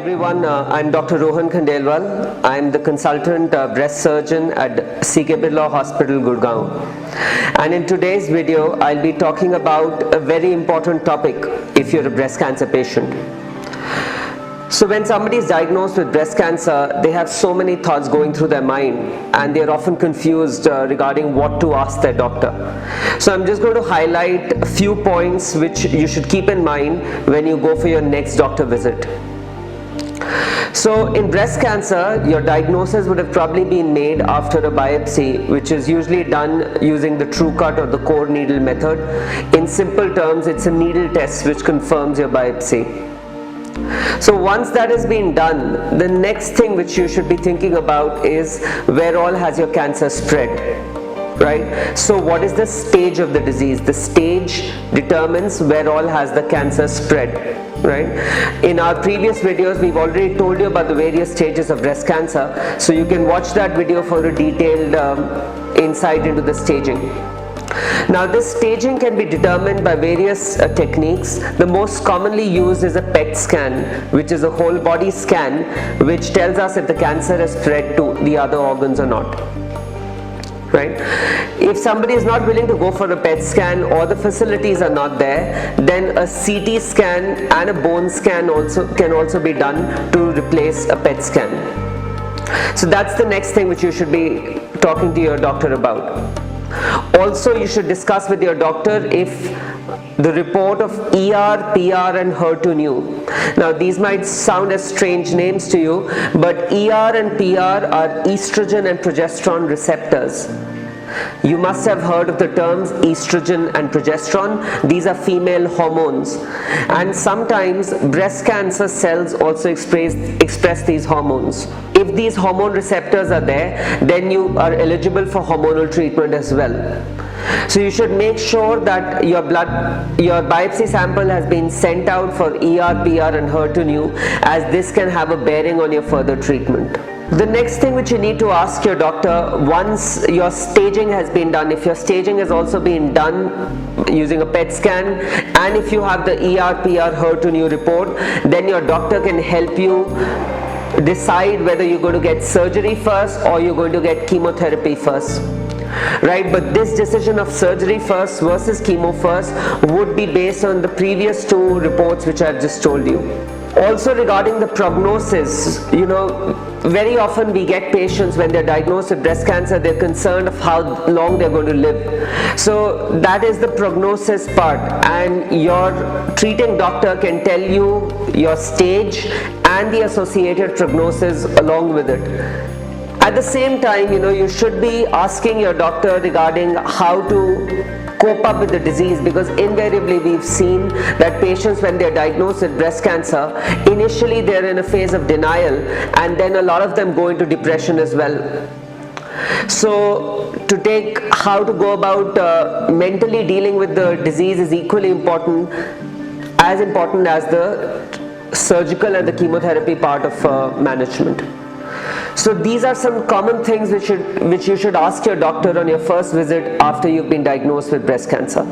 everyone, I'm Dr. Rohan Khandelwal. I'm the consultant breast surgeon at Birla Hospital, Gurgaon. And in today's video, I'll be talking about a very important topic if you're a breast cancer patient. So when somebody is diagnosed with breast cancer, they have so many thoughts going through their mind and they're often confused regarding what to ask their doctor. So I'm just going to highlight a few points which you should keep in mind when you go for your next doctor visit. So in breast cancer, your diagnosis would have probably been made after a biopsy, which is usually done using the true cut or the core needle method. In simple terms, it's a needle test which confirms your biopsy. So once that has been done, the next thing which you should be thinking about is where all has your cancer spread, right? So what is the stage of the disease? The stage determines where all has the cancer spread, right? In our previous videos, we've already told you about the various stages of breast cancer, so you can watch that video for a detailed insight into the staging. Now this staging can be determined by various techniques. The most commonly used is a PET scan, which is a whole body scan which tells us if the cancer has spread to the other organs or not, right? If somebody is not willing to go for a PET scan or the facilities are not there, then a CT scan and a bone scan can also be done to replace a PET scan. So that's the next thing which you should be talking to your doctor about. Also, you should discuss with your doctor if the report of ER, PR and HER2/neu. Now these might sound as strange names to you, but ER and PR are estrogen and progesterone receptors. You must have heard of the terms estrogen and progesterone. These are female hormones, and sometimes breast cancer cells also express these hormones. If these hormone receptors are there, then you are eligible for hormonal treatment as well. So you should make sure that your biopsy sample has been sent out for ER, PR and HER2/neu, as this can have a bearing on your further treatment. The next thing which you need to ask your doctor once your staging has been done, if your staging has also been done using a PET scan, and if you have the ER, PR, HER2/neu report, then your doctor can help you decide whether you're going to get surgery first or you're going to get chemotherapy first, right? But this decision of surgery first versus chemo first would be based on the previous two reports which I've just told you. Also regarding the prognosis, very often we get patients when they're diagnosed with breast cancer, they're concerned of how long they're going to live. So that is the prognosis part, and your treating doctor can tell you your stage and the associated prognosis along with it. At the same time, you should be asking your doctor regarding how to cope up with the disease, because invariably we've seen that patients, when they're diagnosed with breast cancer, initially they're in a phase of denial, and then a lot of them go into depression as well. So to take how to go about mentally dealing with the disease is equally important as the surgical and the chemotherapy part of management. So these are some common things which you should ask your doctor on your first visit after you've been diagnosed with breast cancer.